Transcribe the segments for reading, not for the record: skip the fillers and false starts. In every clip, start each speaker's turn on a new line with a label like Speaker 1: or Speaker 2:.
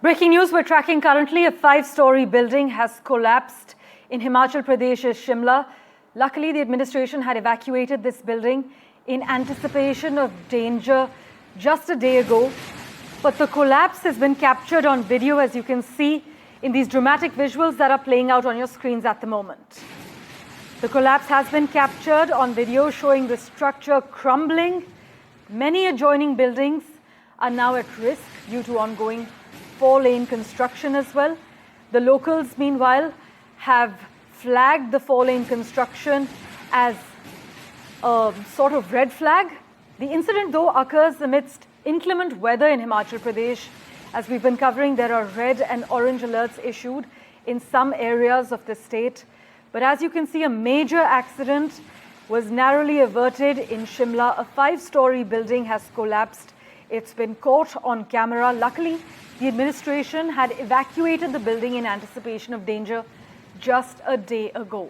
Speaker 1: Breaking news we're tracking currently, a 5-story building has collapsed in Himachal Pradesh's Shimla. Luckily, the administration had evacuated this building in anticipation of danger just a day ago. But the collapse has been captured on video, as you can see in these dramatic visuals that are playing out on your screens at the moment. The collapse has been captured on video, showing the structure crumbling. Many adjoining buildings are now at risk due to ongoing 4-lane construction as well. The locals, meanwhile, have flagged the 4-lane construction as a sort of red flag. The incident, though, occurs amidst inclement weather in Himachal Pradesh. As we've been covering, there are red and orange alerts issued in some areas of the state. But as you can see, a major accident was narrowly averted in Shimla. A 5-story building has collapsed. It's been caught on camera. Luckily, the administration had evacuated the building in anticipation of danger just a day ago.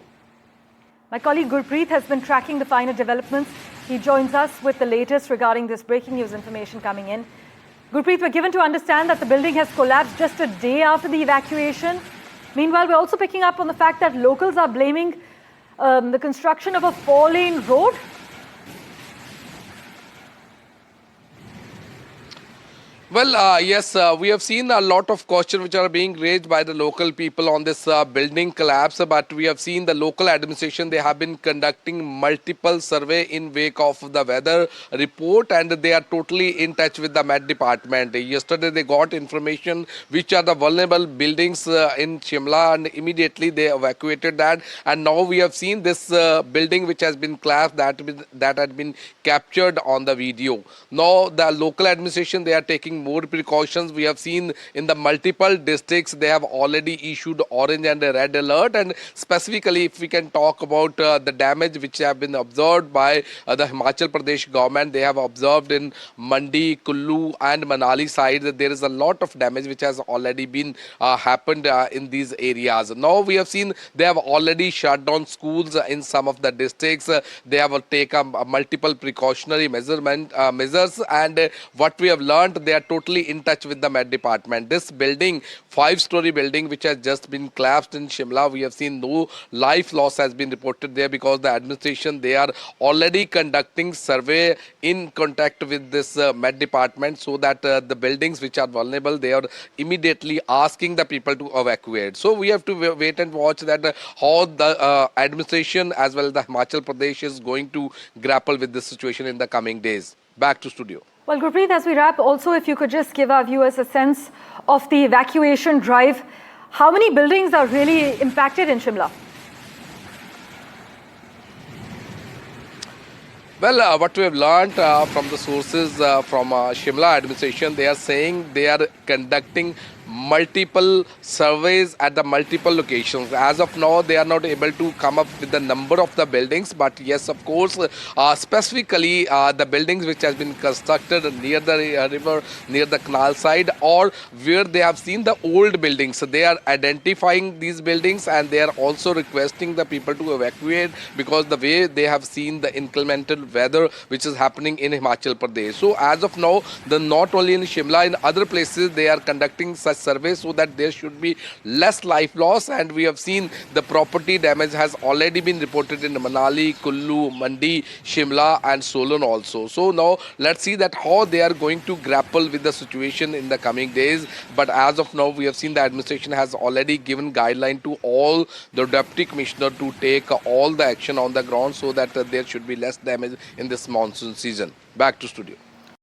Speaker 1: My colleague Gurpreet has been tracking the finer developments. He joins us with the latest regarding this breaking news information coming in. Gurpreet, we're given to understand that the building has collapsed just a day after the evacuation. Meanwhile, we're also picking up on the fact that locals are blaming the construction of a 4-lane road.
Speaker 2: Well, yes, we have seen a lot of questions which are being raised by the local people on this building collapse, but we have seen the local administration, they have been conducting multiple survey in wake of the weather report, and they are totally in touch with the Met Department. Yesterday they got information which are the vulnerable buildings in Shimla, and immediately they evacuated that, and now we have seen this building which has been collapsed that had been captured on the video. Now the local administration, they are taking more precautions. We have seen in the multiple districts they have already issued orange and red alert, and specifically if we can talk about the damage which have been observed by the Himachal Pradesh government, they have observed in Mandi, Kullu and Manali side that there is a lot of damage which has already been happened in these areas. Now we have seen they have already shut down schools in some of the districts. They have taken multiple precautionary measures, and what we have learned, they are totally in touch with the Met Department. This building, 5-story building which has just been collapsed in Shimla, we have seen no life loss has been reported there because the administration, they are already conducting survey in contact with this Met Department, so that the buildings which are vulnerable, they are immediately asking the people to evacuate. So we have to wait and watch that how the administration as well as the Himachal Pradesh is going to grapple with this situation in the coming days. Back to studio.
Speaker 1: Well, Gurpreet, as we wrap, also if you could just give our viewers a sense of the evacuation drive. How many buildings are really impacted in Shimla?
Speaker 2: Well, what we have learned from the sources from Shimla administration, they are saying they are conducting multiple surveys at the multiple locations. As of now, they are not able to come up with the number of the buildings, but yes, of course, specifically the buildings which has been constructed near the river, near the canal side, or where they have seen the old buildings. So they are identifying these buildings, and they are also requesting the people to evacuate because the way they have seen the inclement weather which is happening in Himachal Pradesh. So as of now, not only in Shimla, in other places they are conducting such surveys so that there should be less life loss, and we have seen the property damage has already been reported in Manali, Kullu, Mandi, Shimla and Solan also. So now let's see that how they are going to grapple with the situation in the coming days. But as of now, we have seen the administration has already given guideline to all the deputy commissioner to take all the action on the ground so that there should be less damage in this monsoon season. Back to studio.